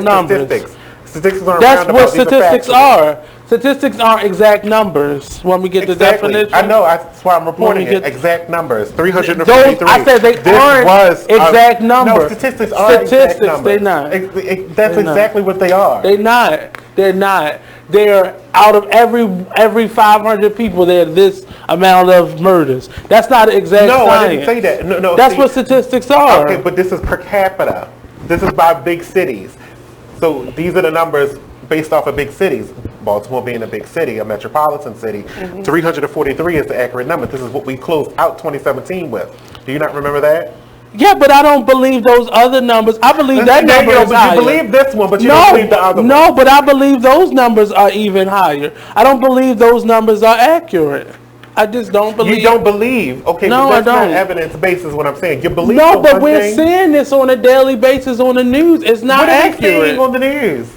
about numbers. Statistics aren't That's what roundabouts, statistics are. Statistics aren't exact numbers. When we get the definition, I know. That's why I'm reporting it. Exact numbers. 343. Those, I said they aren't exact numbers. No, statistics are exact numbers. They're not. That's exactly what they are. They're not. They're not. They're out of every 500 people, there are this amount of murders. That's not exact science. No, I didn't say that. No. That's what statistics are. Okay, but this is per capita. This is by big cities. So these are the numbers based off of big cities. Baltimore being a big city, a metropolitan city. 343 is the accurate number. This is what we closed out 2017 with. Do you not remember that? Yeah, but I don't believe those other numbers. I believe that number is higher. You believe this one, but you don't believe the other one. No, but I believe those numbers are even higher. I don't believe those numbers are accurate. I just don't believe. You don't believe? Okay, no, but that's I don't. not evidence-based is what I'm saying. You believe No, but we're thing. seeing this on a daily basis on the news. It's not accurate. What are they saying on the news?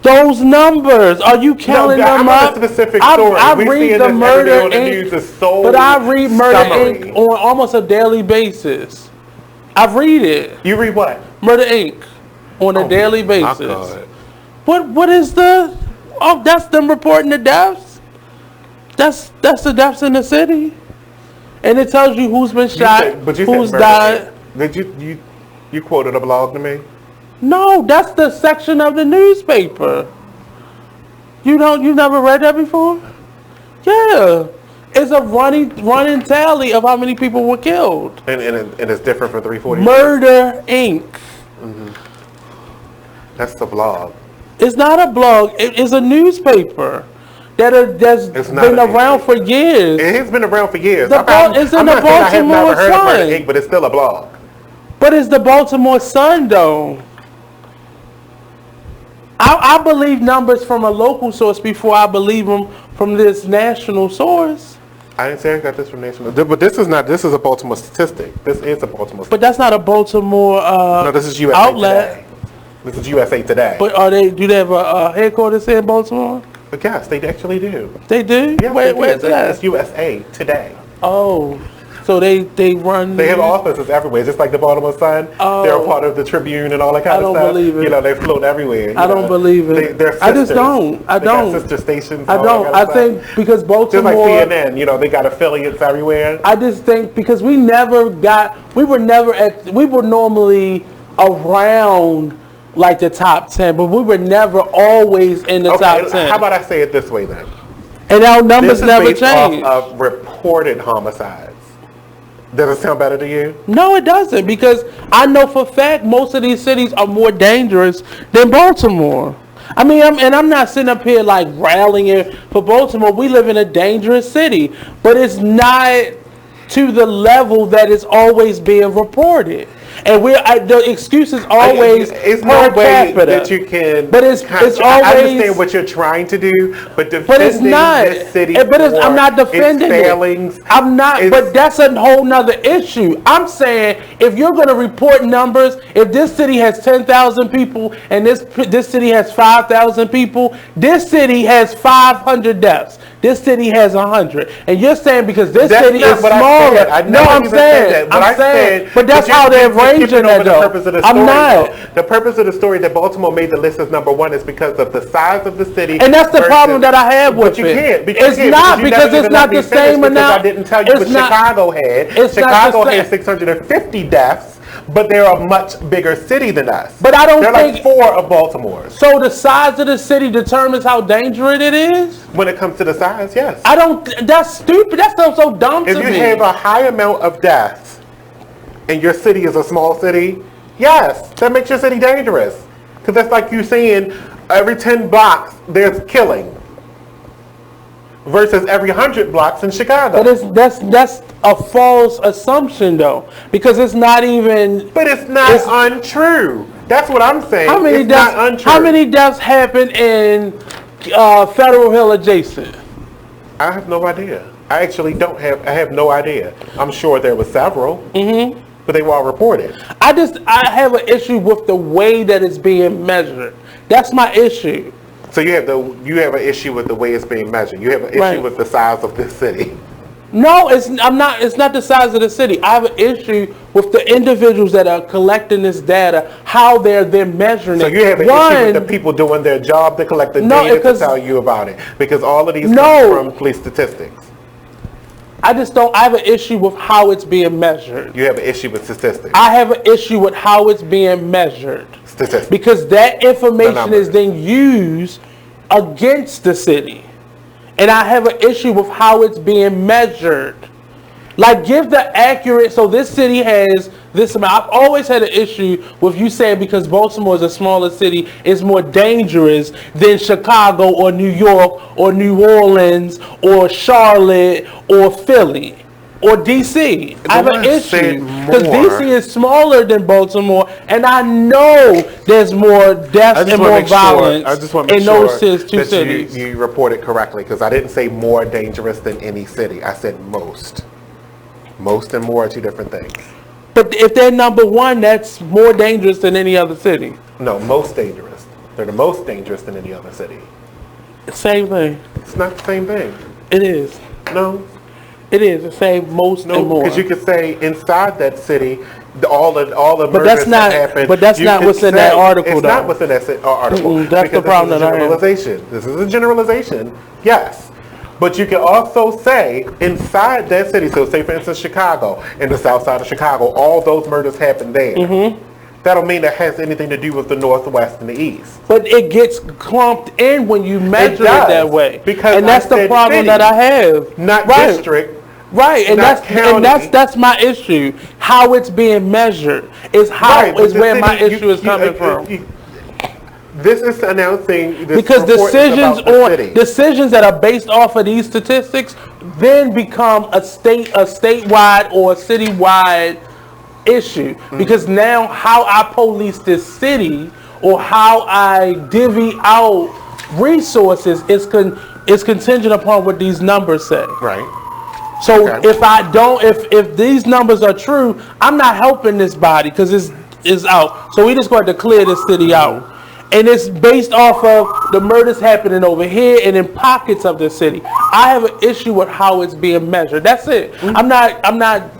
Those numbers, are you counting them up? I'm a specific story. I read the Murder Inc. But I read Murder Inc. on almost a daily basis. I read it. You read what? Murder Inc. on a daily basis. What is the? Oh, that's them reporting the deaths. That's the deaths in the city, and it tells you who's been shot, who's died. Did you quoted a blog to me? No, that's the section of the newspaper. You never read that before? Yeah. It's a running tally of how many people were killed. And it's different from 340? Murder Inc. That's the blog. It's not a blog. It's a newspaper that's been around for years. It has been around for years. It's in the Baltimore Sun. Inc., but it's still a blog. But it's the Baltimore Sun, though. I believe numbers from a local source before I believe them from this national source. I didn't say I got this from national. But this is a Baltimore statistic. This is a Baltimore statistic. But that's not a Baltimore no, this is USA outlet. Today. This is USA Today. But do they have a headquarters here in Baltimore? But yes, they actually do. They do? Yes, Where's that? It's USA Today. Oh. So they run. They have offices everywhere, just like the Baltimore Sun. Oh. They're a part of the Tribune and all that kind of stuff. I don't believe it. You know, they float everywhere. I don't believe it. They're sisters. I just don't. They got sister stations. I don't. I think because Baltimore. Just like CNN, you know, they got affiliates everywhere. I just think because we were normally around like the top 10, but we were never always in the top 10. How about I say it this way then? And our numbers never change. Off of reported homicides. Does it sound better to you? No, it doesn't, because I know for a fact most of these cities are more dangerous than Baltimore. I mean, I'm not sitting up here like rallying for Baltimore. We live in a dangerous city, but it's not to the level that it's always being reported. And the excuse is always it's no way that you can. But it's always. I understand what you're trying to do, but defending this city I'm not defending its failings. I'm not. But that's a whole nother issue. I'm saying if you're going to report numbers, if this city has 10,000 people and this city has 5,000 people, this city has 500 deaths. This city has 100, and you're saying because this city is smaller. I'm saying, but that's how they're arranging it, though. I'm not. The purpose of the story that Baltimore made the list as number one is because of the size of the city, and that's the problem that I have with it. It's not because it's not the same amount. I didn't tell you what Chicago had. Chicago had 650 deaths. But they're a much bigger city than us. But I don't think like 4 of Baltimore. So the size of the city determines how dangerous it is? When it comes to the size, yes. I don't. That's stupid. That sounds so dumb to me. If you have a high amount of deaths, and your city is a small city, yes, that makes your city dangerous. Because that's like you saying every 10 blocks there's killing. Versus every 100 blocks in Chicago. But that's a false assumption, though, because it's not even. But it's not untrue. That's what I'm saying. How many deaths? Not untrue. How many deaths happen in Federal Hill adjacent? I have no idea. I actually don't have. I have no idea. I'm sure there were several. But they were all reported. I have an issue with the way that it's being measured. That's my issue. So you have an issue with the way it's being measured. You have an issue with the size of this city. No, I'm not. It's not the size of the city. I have an issue with the individuals that are collecting this data, how they're measuring So it. you have an issue with the people doing their job to collect the data to tell you about it, because all of these come from police statistics. I just don't. I have an issue with how it's being measured. You have an issue with statistics. I have an issue with how it's being measured. Statistics. Because that information is then used against the city. And I have an issue with how it's being measured. Like, give the accurate, so this city has this amount. I've always had an issue with you saying because Baltimore is a smaller city, it's more dangerous than Chicago or New York or New Orleans or Charlotte or Philly or DC. I have an issue because DC is smaller than Baltimore, and I know there's more deaths and more violence in those two cities. You report it correctly, because I didn't say more dangerous than any city. I said most. Most and more are two different things. But if they're number one, that's more dangerous than any other city. No, most dangerous. They're the most dangerous than any other city. Same thing. It's not the same thing. It is. No. It is the same most and more. Because you could say inside that city, all the but murders that happened. But that's not what's in that article, It's not within that article. That's the problem that I have. This is a generalization, yes. But you can also say inside that city, so say for instance Chicago, in the south side of Chicago, all those murders happened there. That don't mean that has anything to do with the northwest and the east. But it gets clumped in when you measure it that way. And that's the problem city, that I have. Not district. Right, and that's my issue. How it's being measured is where my issue is coming from. This is announcing because decisions that are based off of these statistics then become a statewide or a citywide issue. Because now how I police this city or how I divvy out resources is contingent upon what these numbers say. Right. So if these numbers are true, I'm not helping this body because it's out. So we just going to clear this city out. And it's based off of the murders happening over here and in pockets of the city. I have an issue with how it's being measured. That's it. I'm not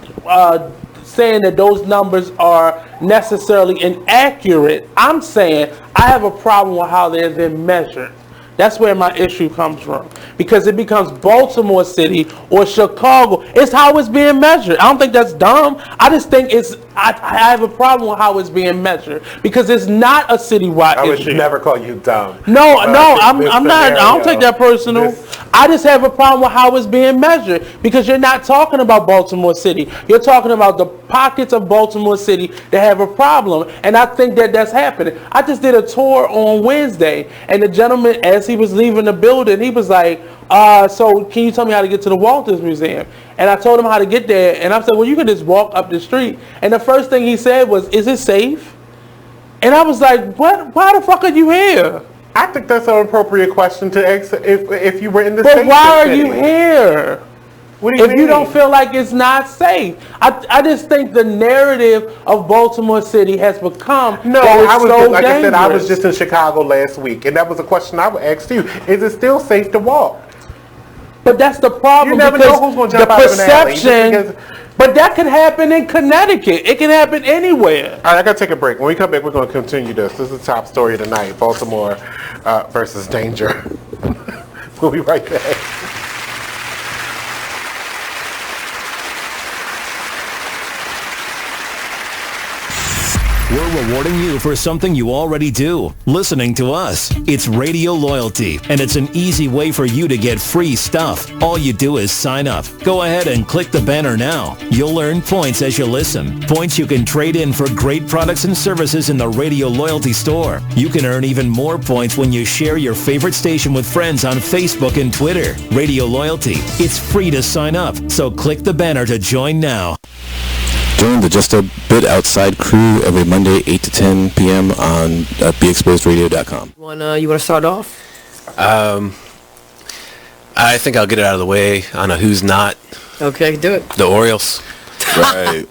saying that those numbers are necessarily inaccurate. I'm saying I have a problem with how they're then measured. That's where my issue comes from. Because it becomes Baltimore City or Chicago. It's how it's being measured. I don't think that's dumb. I just think I have a problem with how it's being measured. Because it's not a citywide issue. I would never call you dumb. No, I'm not. I don't take that personal. I just have a problem with how it's being measured. Because you're not talking about Baltimore City. You're talking about the pockets of Baltimore City that have a problem. And I think that's happening. I just did a tour on Wednesday. And the gentleman, as he was leaving the building, he was like, so can you tell me how to get to the Walters Museum? And I told him how to get there. And I said, well, you can just walk up the street. And the first thing he said was, is it safe? And I was like, what? Why the fuck are you here? I think that's an appropriate question to ask if you were in the same. But why are you here? What do you mean? If you don't feel like it's not safe. I just think the narrative of Baltimore City has become I was just in Chicago last week, and that was a question I would ask you. Is it still safe to walk? But that's the problem. You never know who's going to jump out of an alley. But that could happen in Connecticut. It can happen anywhere. All right, I got to take a break. When we come back, we're going to continue this. This is the top story of the night, Baltimore versus Danger. We'll be right back. We're rewarding you for something you already do, listening to us. It's Radio Loyalty, and it's an easy way for you to get free stuff. All you do is sign up. Go ahead and click the banner now. You'll earn points as you listen. Points you can trade in for great products and services in the Radio Loyalty store. You can earn even more points when you share your favorite station with friends on Facebook and Twitter. Radio Loyalty. It's free to sign up, so click the banner to join now. Join the Just a Bit Outside crew every Monday, 8 to 10 p.m. on BeExposedRadio.com. You want to start off? I think I'll get it out of the way on a who's not. Okay, do it. The Orioles. Right.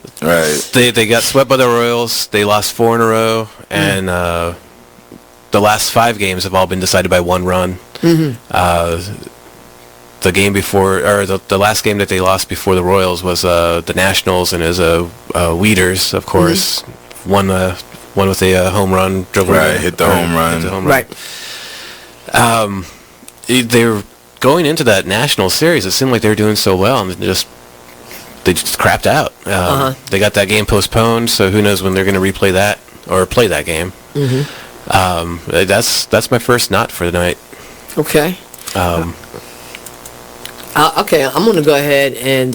They got swept by the Royals. They lost 4 in a row, and the last 5 games have all been decided by 1 run. Mm-hmm. the game before, or the last game that they lost before the Royals was the Nationals, and it was Weeders, of course, one with a home run, dribble, hit the home run, right. They were going into that national series. It seemed like they were doing so well, and they just crapped out. They got that game postponed, so who knows when they're going to replay that or play that game. That's my first not for the night. Okay. Okay, I'm going to go ahead and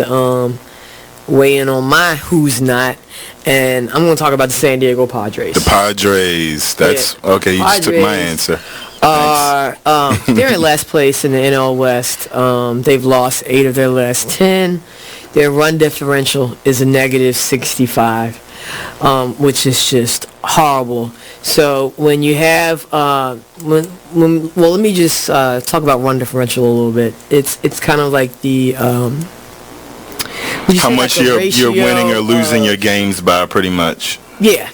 weigh in on my who's not, and I'm going to talk about the San Diego Padres. The Padres. That's okay. You just took my answer. They're in last place in the NL West. They've lost 8 of their last 10. Their run differential is a negative 65, which is just horrible. So when you have, well, let me just talk about run differential a little bit. It's kind of like the how much you're winning or losing your games by, pretty much. Yeah.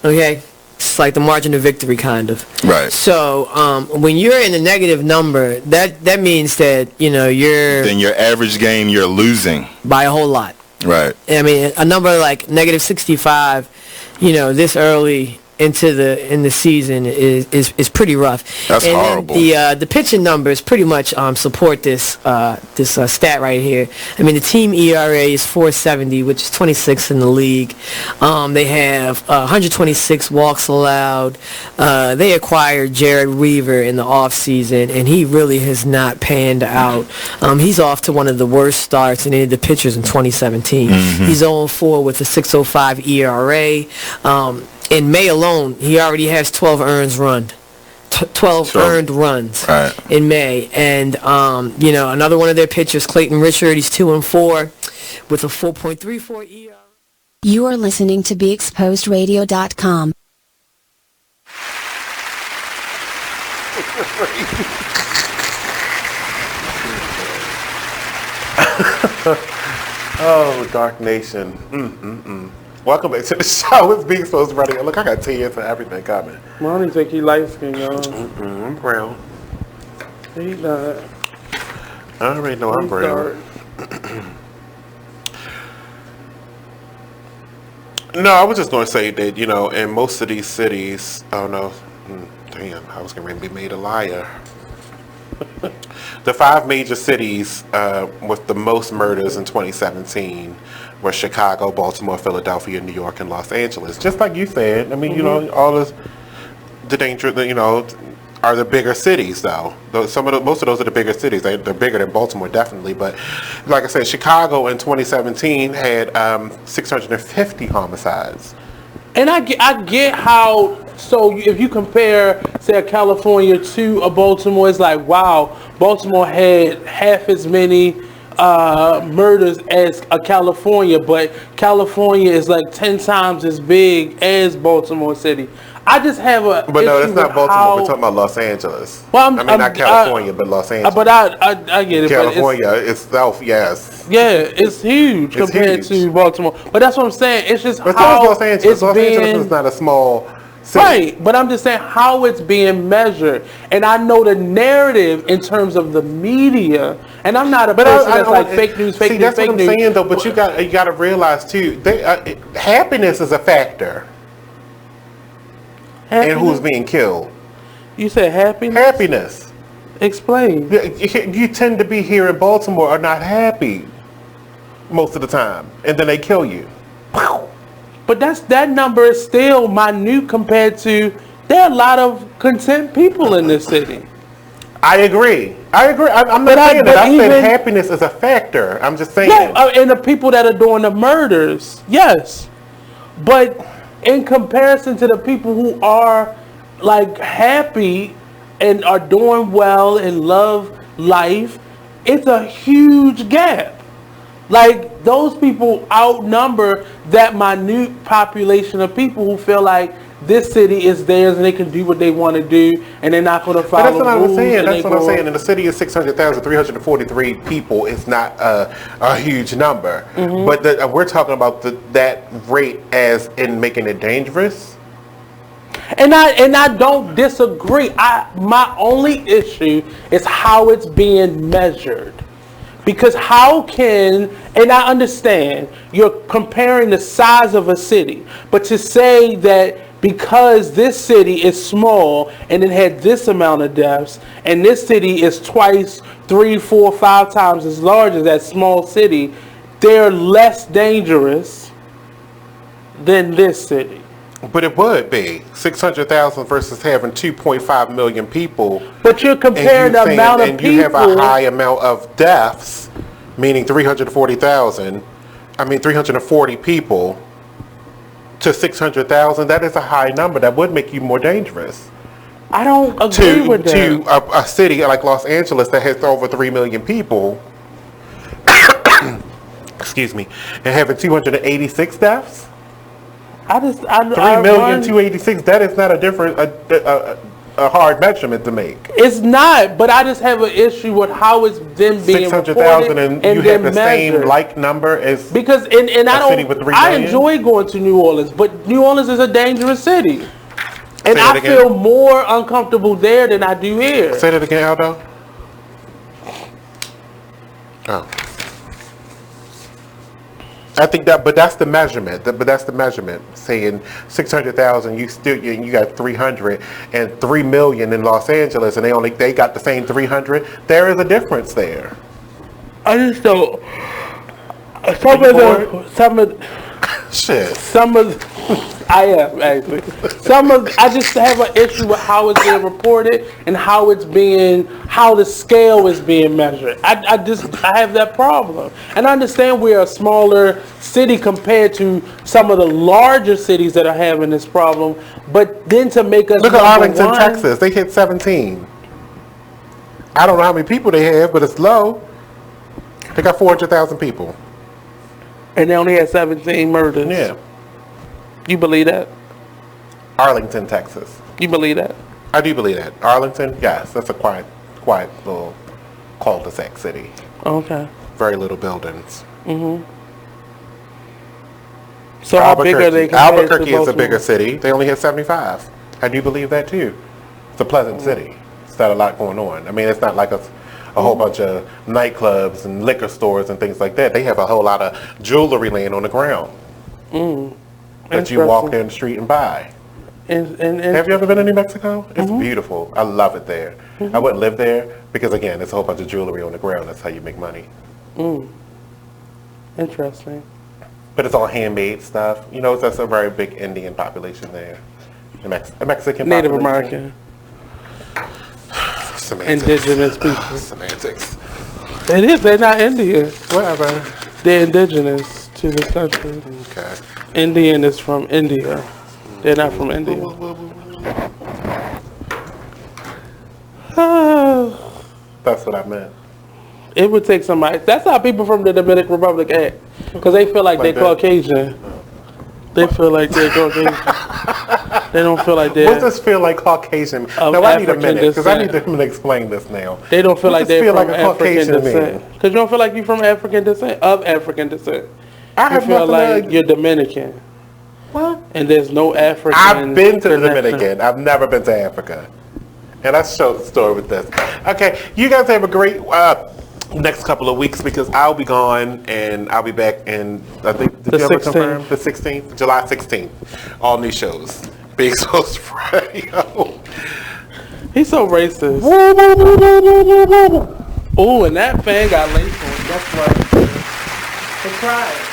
Okay. It's like the margin of victory, kind of. Right. So when you're in a negative number, that means that you're. Then your average game you're losing by a whole lot. Right. I mean, a number like negative 65, this early in the season is pretty rough. That's horrible. The pitching numbers pretty much support this stat right here. I mean, the team ERA is 4.70, which is 26th in the league. They have 126 walks allowed. They acquired Jared Weaver in the offseason, and he really has not panned out. He's off to one of the worst starts in any of the pitchers in 2017. He's 0-4 with a 6.05 ERA. In May alone, he already has 12 earned runs in May. And, another one of their pitchers, Clayton Richard, he's 2-4 with a 4.34 ERA. You are listening to BeExposedRadio.com. Oh, Dark Nation. Welcome back to the show. It's Being Exposed Radio. Look, I got 10 years for everything coming. Money think he light skin, y'all. I'm brown. He not. I already know I'm brown. No, I was just going to say that, in most of these cities, oh no, damn, I was going to be made a liar. The 5 major cities with the most murders in 2017 were Chicago, Baltimore, Philadelphia, New York, and Los Angeles. Just like you said, I mean, all the danger, are the bigger cities, though. Most of those are the bigger cities. They're bigger than Baltimore, definitely. But like I said, Chicago in 2017 had 650 homicides. And I get how. So if you compare, say, a California to a Baltimore, it's like, wow, Baltimore had half as many murders as a California, but California is like 10 times as big as Baltimore City. I just have a. But no, that's not Baltimore. We're talking about Los Angeles. Well, not California, but Los Angeles. But I get it. California itself, yes. Yeah, it's huge compared to Baltimore. But that's what I'm saying. It's just but how Los Angeles. Los Angeles is not a small city. Right, but I'm just saying how it's being measured. And I know the narrative in terms of the media, and I'm not a person that's like fake news, fake news, that's fake what news. I'm saying, though, but you got to realize, too, happiness is a factor in who's being killed. You said happiness? Happiness. Explain. You tend to be here in Baltimore are not happy most of the time, and then they kill you. But that number is still minute compared to, there are a lot of content people in this city. I agree. I'm not saying that. I said happiness is a factor. I'm just saying. Yeah, and the people that are doing the murders, yes. But in comparison to the people who are like happy and are doing well and love life, it's a huge gap. Like, those people outnumber that minute population of people who feel like this city is theirs and they can do what they want to do and they're not going to follow rules. But that's what I'm saying. That's what I'm saying. In the city of 600,343 people, it's not a huge number. Mm-hmm. But we're talking about that rate as in making it dangerous. And I don't disagree. My only issue is how it's being measured. Because how can, and I understand, you're comparing the size of a city, but to say that because this city is small and it had this amount of deaths, and this city is twice, 3, 4, 5 times as large as that small city, they're less dangerous than this city. But it would be 600,000 versus having 2.5 million people. But you're comparing the amount of people. And you have a high amount of deaths, meaning 340 people to 600,000. That is a high number. That would make you more dangerous. I don't agree with that. To a city like Los Angeles that has over 3 million people, excuse me, and having 286 deaths. 3,286,000. That is not a hard measurement to make. It's not, but I just have an issue with how it's then being 600,000 and you have the same like number as because I enjoy going to New Orleans, but New Orleans is a dangerous city, and I feel more uncomfortable there than I do here. Say that again, Aldo. Oh. I think but that's the measurement. Saying 600,000, you got 300 and 3 million in Los Angeles, and they got the same 300. There is a difference there. I just don't. I just have an issue with how it's being reported and how the scale is being measured. I have that problem. And I understand we're a smaller city compared to some of the larger cities that are having this problem, but then to make us look at Arlington, Texas, they hit 17. I don't know how many people they have, but it's low. They got 400,000 people. And they only had 17 murders. Yeah. You believe that? Arlington, Texas. You believe that? I do believe that. Arlington, yes, that's a quiet little cul-de-sac city. Okay. Very little buildings. Mm-hmm. So how big are they? Albuquerque is a bigger city. They only have 75. I do believe that too. It's a pleasant city. It's not a lot going on. I mean, it's not like a whole bunch of nightclubs and liquor stores and things like that. They have a whole lot of jewelry laying on the ground that you walk down the street and buy. And have you ever been to New Mexico? It's beautiful. I love it there. I wouldn't live there because, again, it's a whole bunch of jewelry on the ground. That's how you make money. Interesting. But it's all handmade stuff. You know, that's a very big Indian population there. A Mexican Native population. American. Semantics. Indigenous people. Semantics. It is. They're not Indian. Whatever. They're indigenous to this country. Okay. Indian is from India. They're not from India. That's what I meant. It would take somebody. That's how people from the Dominican Republic act. Because they feel like they're Caucasian. They feel like they're Caucasian. They don't feel like they're... What does feel like Caucasian? Now I need a minute, because I need to explain this now. They don't feel like they're from African descent. Because you don't feel like you're from African descent, of African descent. You feel like you're Dominican. What? And there's no African... I've been to the Dominican. I've never been to Africa. And let's show the story with this. Okay, you guys have a great next couple of weeks because I'll be gone and I'll be back in, I think, did you ever confirm? The 16th, July 16th. All new shows. Big Exposed Radio. He's so racist. Ooh, and that fan got lace on. That's right. Surprise.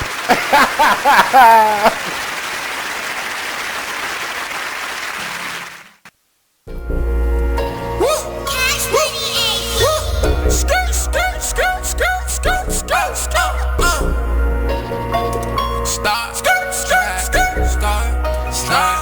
Stop.